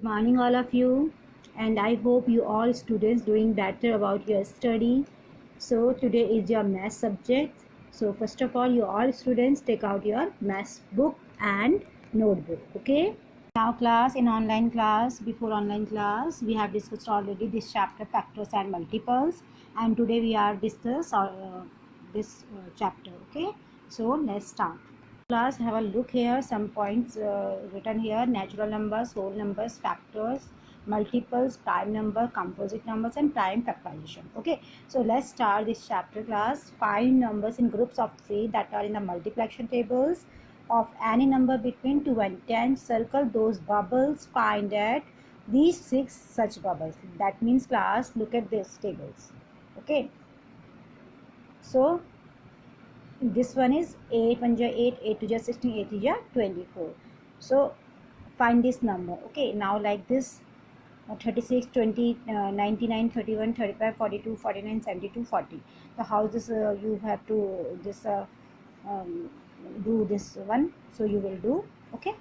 morning all of you, and I hope you all students doing better about your study. So today is your math subject. So first of all, you all students take out your math book and notebook. Okay, now class, in online class, before online class we have discussed already this chapter, factors and multiples, and today we are discuss this chapter. Okay, so let's start. Class, have a look here, some points written here: natural numbers, whole numbers, factors, multiples, prime number, composite numbers, and prime factorization. Okay, so let's start this chapter. Class, find numbers in groups of 3 that are in the multiplication tables of any number between 2 and 10. Circle those bubbles, find at these 6 such bubbles. That means, class, look at these tables. Okay, so this one is 8 1 ja 8, 8 2 ja 16, 8 3 ja 24. So find this number. Okay, now like this, 36, 20, 99, 31, 35, 42, 49, 72, 40. So how this you have to this do this one, so you will do. Okay,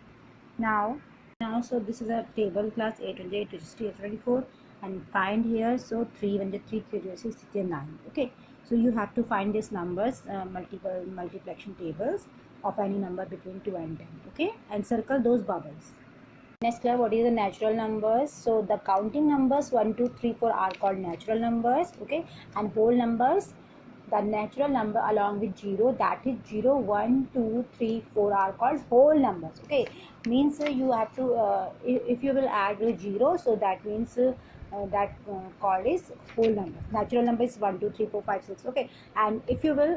now so this is a table, class. 8 1 ja 8, 2 ja 16, 8 24, and find here. So 3 1 ja 3, 3 2 ja 6, 6 ja 9. Okay, so you have to find these numbers, multiple multiplication tables of any number between 2 and 10. Okay, and circle those bubbles. Next, what is the natural numbers? So the counting numbers 1 2 3 4 are called natural numbers. Okay, and whole numbers, the natural number along with 0, that is 0 1 2 3 4 are called whole numbers. Okay, means you have to if you will add 0, so that means called is whole number. Natural number is 1 2 3 4 5 6. Okay, and if you will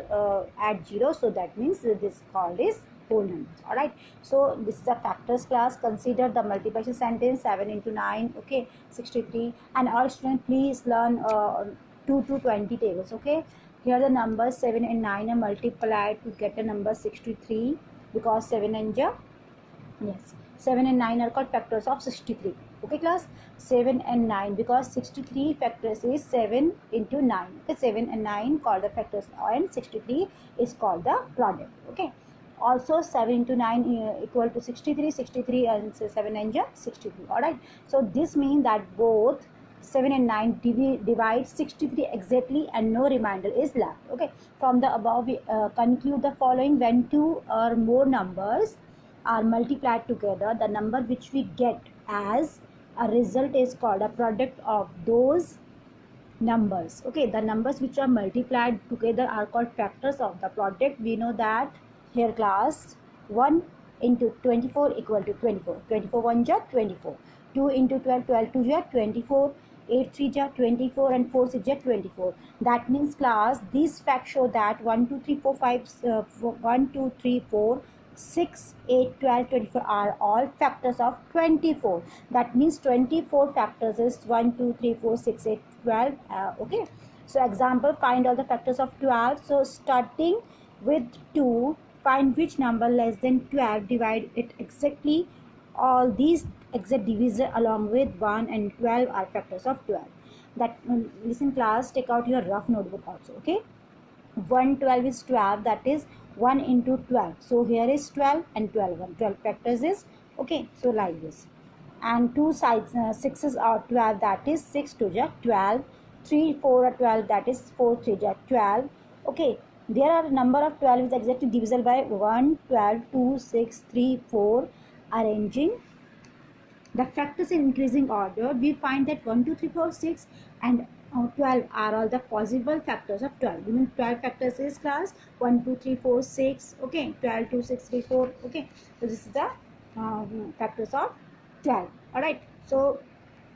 add 0, so that means this called is whole numbers. All right, so this is a factors class. Consider the multiplication sentence: 7 into 9, okay, 63. And all students, please learn 2 to 20 tables. Okay, here the numbers 7 and 9 are multiplied to get a number 63, because 7 and 7 and 9 are called factors of 63. Okay, class, 7 and 9, because 63 factors is 7 into 9. Okay, 7 and 9 called the factors, and 63 is called the product. Okay, also 7 into 9 equal to 63, 63 and 7 and 63. All right, so this means that both 7 and 9 divide 63 exactly, and no remainder is left. Okay, from the above we conclude the following: when two or more numbers are multiplied together, the number which we get as a result is called a product of those numbers. Okay, the numbers which are multiplied together are called factors of the product. We know that here, class, 1 into 24 equal to 24. 24 1 ja 24. 2 into 12, 12 2 ja 24. 8 3 ja 24, and 4 6 ja 24. That means, class, these facts show that 1 2 3 4 5 1 2 3 4 6 8 12 24 are all factors of 24. That means 24 factors is 1 2 3 4 6 8 12. Okay, so example, find all the factors of 12. So starting with 2, find which number less than 12, divide it exactly. All these exact divisor along with 1 and 12 are factors of 12. That listen, class, take out your rough notebook also. Okay, 1 12 is 12, that is 1 into 12. So here is 12 and 12. 1 12 factors is, okay, so like this. And two sides 6s are 12, that is 6 2 ja 12. 3 4 are 12, that is 4 3 ja 12. Okay, there are a number of 12 is exactly divisible by 1 12 2 6 3 4. Arranging the factors in increasing order, we find that 1 2 3 4 6 and 12 are all the possible factors of 12. We mean 12 factors is, class, 1 2 3 4 6. Okay, 12 2 6 3 4. Okay, so this is the factors of 12. All right, so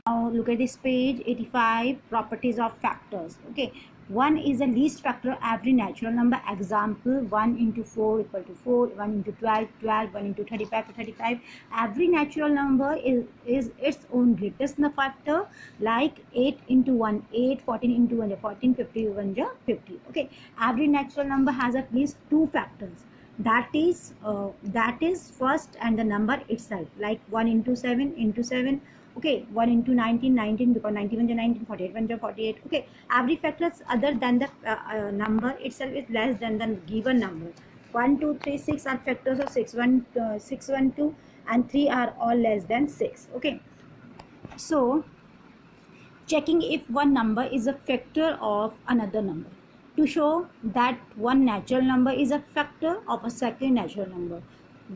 now look at this page 85, properties of factors. Okay, 1 is the least factor of every natural number. Example, 1 into 4 equal to 4, 1 into 12 12, 1 into 35 to 35. Every natural number is its own greatest factor, like 8 into 1 8, 14 into 1 14, 50 1 50. Okay, every natural number has at least 2 factors, that is first and the number itself, like 1 into 7 into 7. Okay, 1 into 19 19, because 91 is 19, 48 1 48. Okay, every factor other than the number itself is less than the given number. 1 2 3 6 are factors of 6 1 6 1 2, and 3 are all less than 6. Okay, So checking if one number is a factor of another number. To show that one natural number is a factor of a second natural number,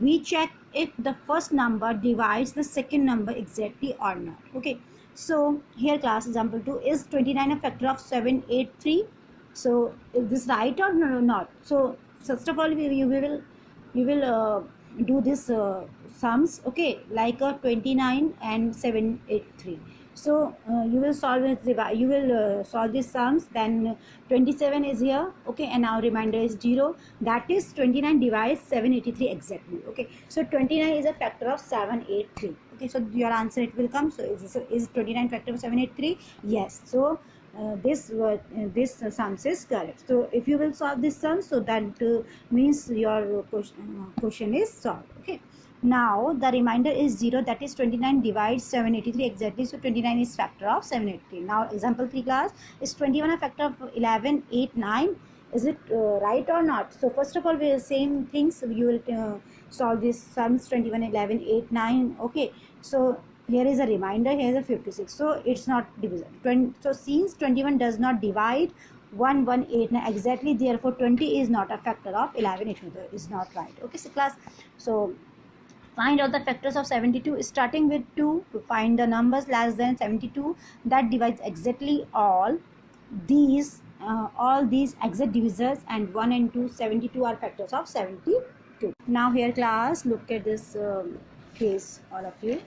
we check if the first number divides the second number exactly or not. Okay, so here class example 2, is 29 a factor of 783? So is this right or no, not? So first of all we will do this sums, okay, like 29 and 783. So you will solve it, you will solve these sums. Then 27 is here, okay, and now remainder is 0. That is 29 divides 783 exactly. Okay, so 29 is a factor of 783. Okay, so your answer it will come. So is 29 factor of 783? Yes. So this sums is correct. So if you will solve this sum, so that means your question is solved. Okay, now the remainder is 0, that is 29 divides 783 exactly. So 29 is factor of 783. Now example 3 class, is 21 a factor of 11, 8, 9? Is it right or not? So first of all, we will same things. You will solve this sums 21, 11, 8, 9. Okay, so here is a remainder, here is a 56. So it's not divisible. So since 21 does not divide 1, 1, 8, 9 exactly, therefore 20 is not a factor of 11. It is not right. Okay, so class, so find out the factors of 72 starting with 2 to find the numbers less than 72 that divides exactly all these exact divisors, and 1 and 2, 72 are factors of 72. Now here class, look at this case, all of you.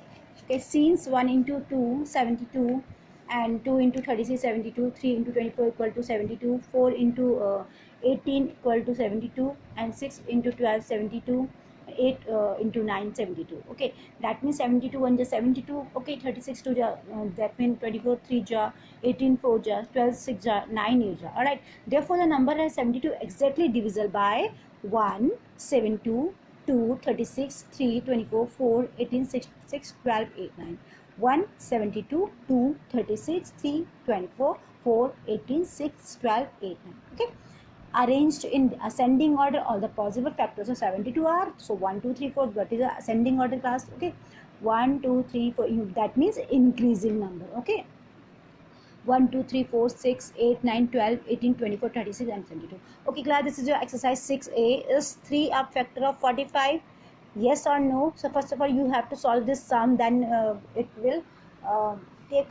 Okay, since 1 into 2 72, and 2 into 36 72, 3 into 24 equal to 72, 4 into 18 equal to 72, and 6 into 12 72, 8 into 9 72. Okay, that means 72 1 ja 72. Okay, 36 2 ja that means 24 3 ja, 18 4 ja, 12 6 ja, 9 8 ja. All right, therefore the number is 72 exactly divisible by 1 7 2 2 36 3 24 4 18 6 6 12 8 9. 1 72 2 36 3 24 4 18 6 12 8 9. Okay, arranged in ascending order all the possible factors of 72 are, so 1 2 3 4. What is the ascending order class? Okay, 1 2 3 4, that means increasing number. Okay, 1 2 3 4 6 8 9 12 18 24 36 and 72. Okay class, this is your exercise 6a. Is 3 a factor of 45? Yes or no? So first of all you have to solve this sum, then it will take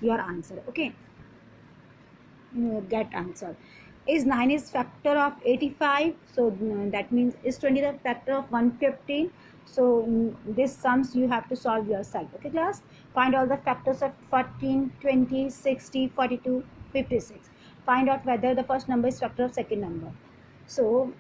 your answer. Okay, get answer. Is 9 is factor of 85? So that means is 20 the factor of 115? So this sums you have to solve yourself. Okay class, find all the factors of 14 20 60 42 56. Find out whether the first number is factor of second number. So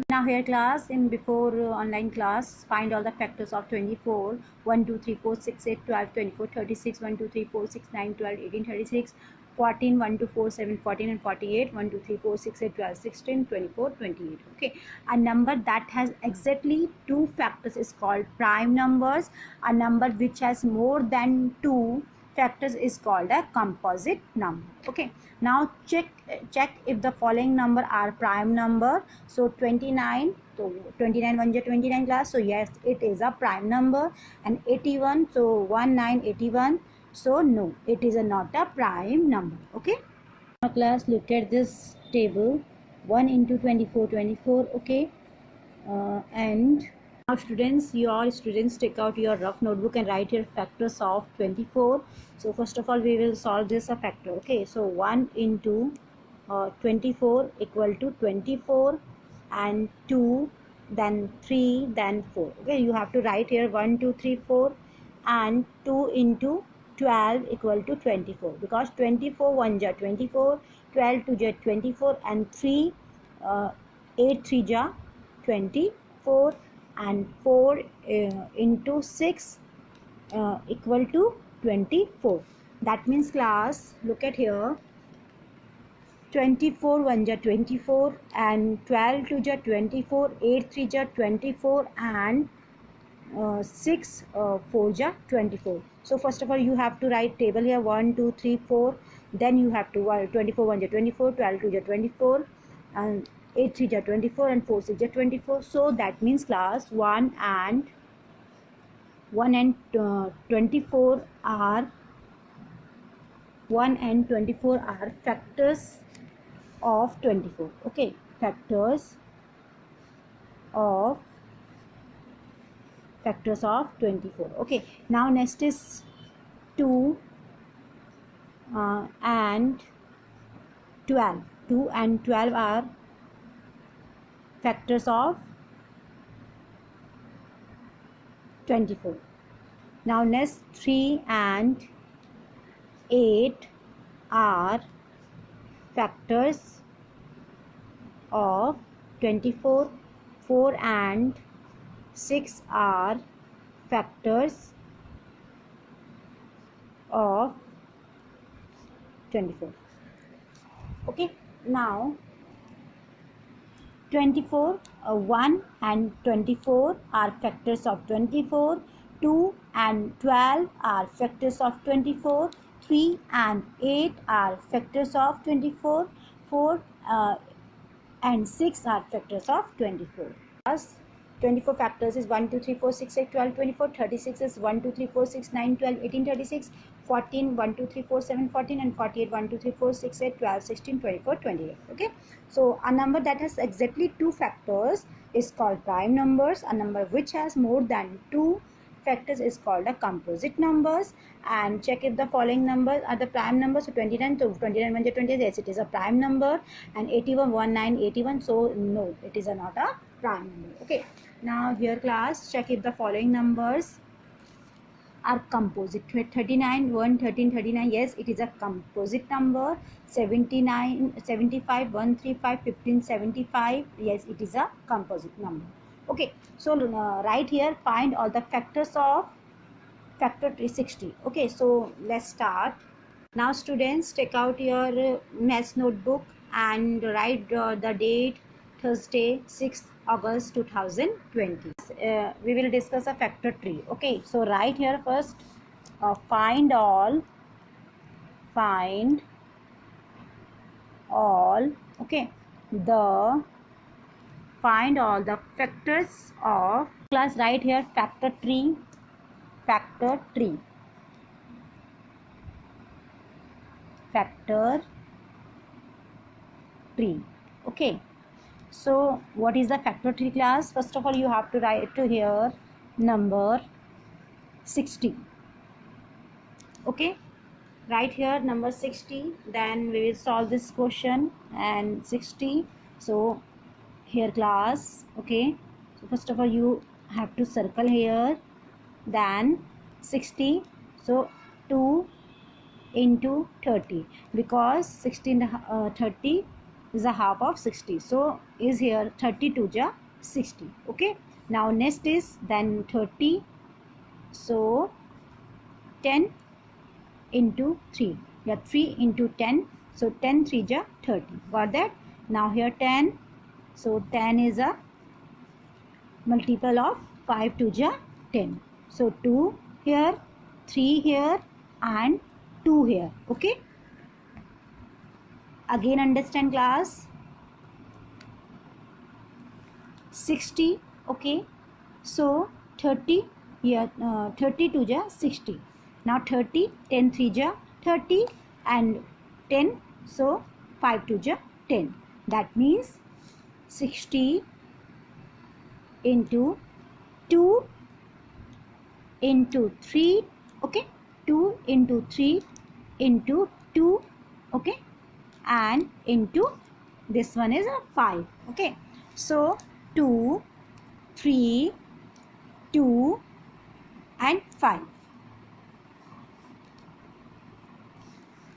now here class, in before online class, find all the factors of 24. 1 2 3 4 6 8 12 24 36. 1 2 3 4 6 9 12 18 36. 14 1 2 4 7 14 and 48. 1 2 3 4 6 8 12 16 24 28. Okay, a number that has exactly two factors is called prime numbers. A number which has more than two factors is called a composite number. Okay, now check if the following number are prime number. So 29, so 29 1 29 class, so yes it is a prime number. And 81, so 1981, so no, it is not a prime number. Okay, now class, look at this table. 1 into 24 24. Okay, and now students, your students take out your rough notebook and write your factors of 24. So first of all we will solve this a factor. Okay, so 1 into 24 equal to 24, and 2, then 3, then 4. Okay, you have to write here 1 2 3 4, and 2 into 12 equal to 24, because 24 1 ja 24, 12 2 ja 24, and 3 8 3 ja 24, and 4 into 6 equal to 24. That means class, look at here, 24 1 ja 24, and 12 2 ja 24, 8 3 ja 24, and 6 4 ja 24. So first of all you have to write table here 1 2 3 4. Then you have to 24 1 ja 24, 12 2 ja 24, and 8 3 ja 24, and 4 6 ja 24. So that means class 1 and 1 and 24 are 1 and 24 are factors of 24. Okay, factors of 24. Okay, now next is 2 and 12. 2 and 12 are factors of 24. Now next 3 and 8 are factors of 24. 4 and 6 are factors of 24. Okay, now 24, 1 and 24 are factors of 24. 2 and 12 are factors of 24. 3 and 8 are factors of 24. 4 and 6 are factors of 24. Plus 24 factors is 1, 2, 3, 4, 6, 8, 12, 24. 36 is 1, 2, 3, 4, 6, 9, 12, 18, 36. 14, 1, 2, 3, 4, 7, 14, and 48, 1, 2, 3, 4, 6, 8, 12, 16, 24, 28. Okay, so a number that has exactly 2 factors is called prime numbers. A number which has more than 2 factors is called a composite numbers. And check if the following numbers are the prime numbers. So 29, so 29 1 20, yes, it is a prime number. And 81 19 81, so no, it is not a prime number. Okay, now here class, check if the following numbers are composite. 39 1 13 39, yes, it is a composite number. 79 75 135 15 75, yes, it is a composite number. Okay, so right here find all the factors of factor 360. Okay, so let's start. Now students, take out your maths notebook and write the date Thursday 6th August 2020. We will discuss a factor tree. Okay, so write here first find all, okay, find all the factors of, class write here factor tree, factor tree. Okay, so what is the factor tree class? First of all, you have to write to here number 60. Okay, write here number 60, then we will solve this question. And 60, so here class, okay, so first of all you have to circle here, then 60, so 2 into 30, because 60 30 is a half of 60, so is here 32 ja 60. Okay, now next is then 30, so 10 into 3, yeah, 3 into 10, so 10 3 ja 30, got that? Now here 10, so 10 is a multiple of 5 2 ja 10, so 2 here, 3 here, and 2 here. Okay, again understand class. 60, okay, so 30 here, 32 ja 60. Now 30, 10 3 ja 30, and 10, so 5 2 ja 10. That means 60 into 2 into 3, okay, 2 into 3 into 2, okay, and into this one is a 5. Okay, so 2 3 2 and 5.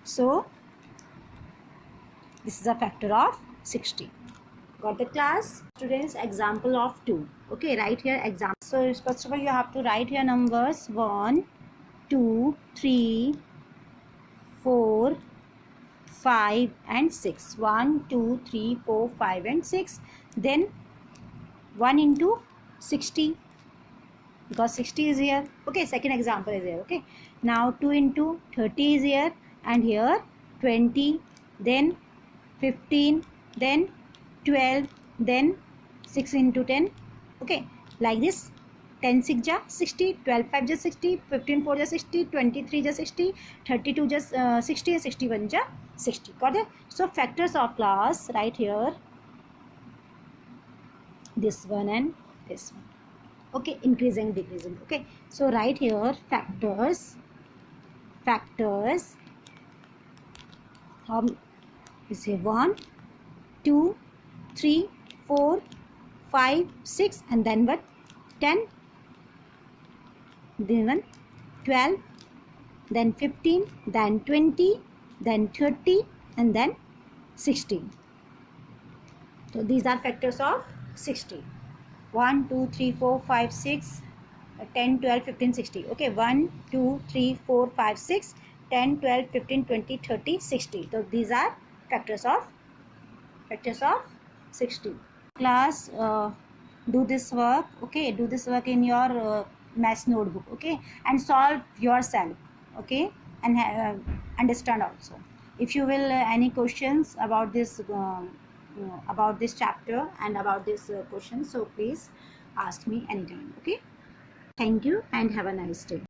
So this is a factor of 60. Got the class? Students, example of 2. Okay, write here example. So first of all you have to write here numbers 1 2 3 4 5 and 6. 1 2 3 4 5 and 6. Then 1 into 60, because 60 is here. Okay, second example is here. Okay, now 2 into 30 is here, and here 20, then 15, then 12, then 6 into 10. Okay, like this 10 6 जा 60, 12 5 जा 60, 15 4 जा 60, 23 जा 60, 32 जा 60 and 61 ja 60. Got it? So factors of class right here, this one and this one. Okay, increasing, decreasing. Okay, so right here factors is here 1 2 3 4 5 6 and then what 10, then 12, then 15, then 20, then 30 and then 16. So these are factors of 60. 1 2 3 4 5 6 10 12 15 60. Okay, 1 2 3 4 5 6 10 12 15 20 30 60. So these are factors of 60. Class, do this work. Okay, do this work in your maths notebook. Okay, and solve yourself. Okay, and understand also. If you will any questions about this chapter and about this question, so please ask me anytime. Okay, thank you and have a nice day.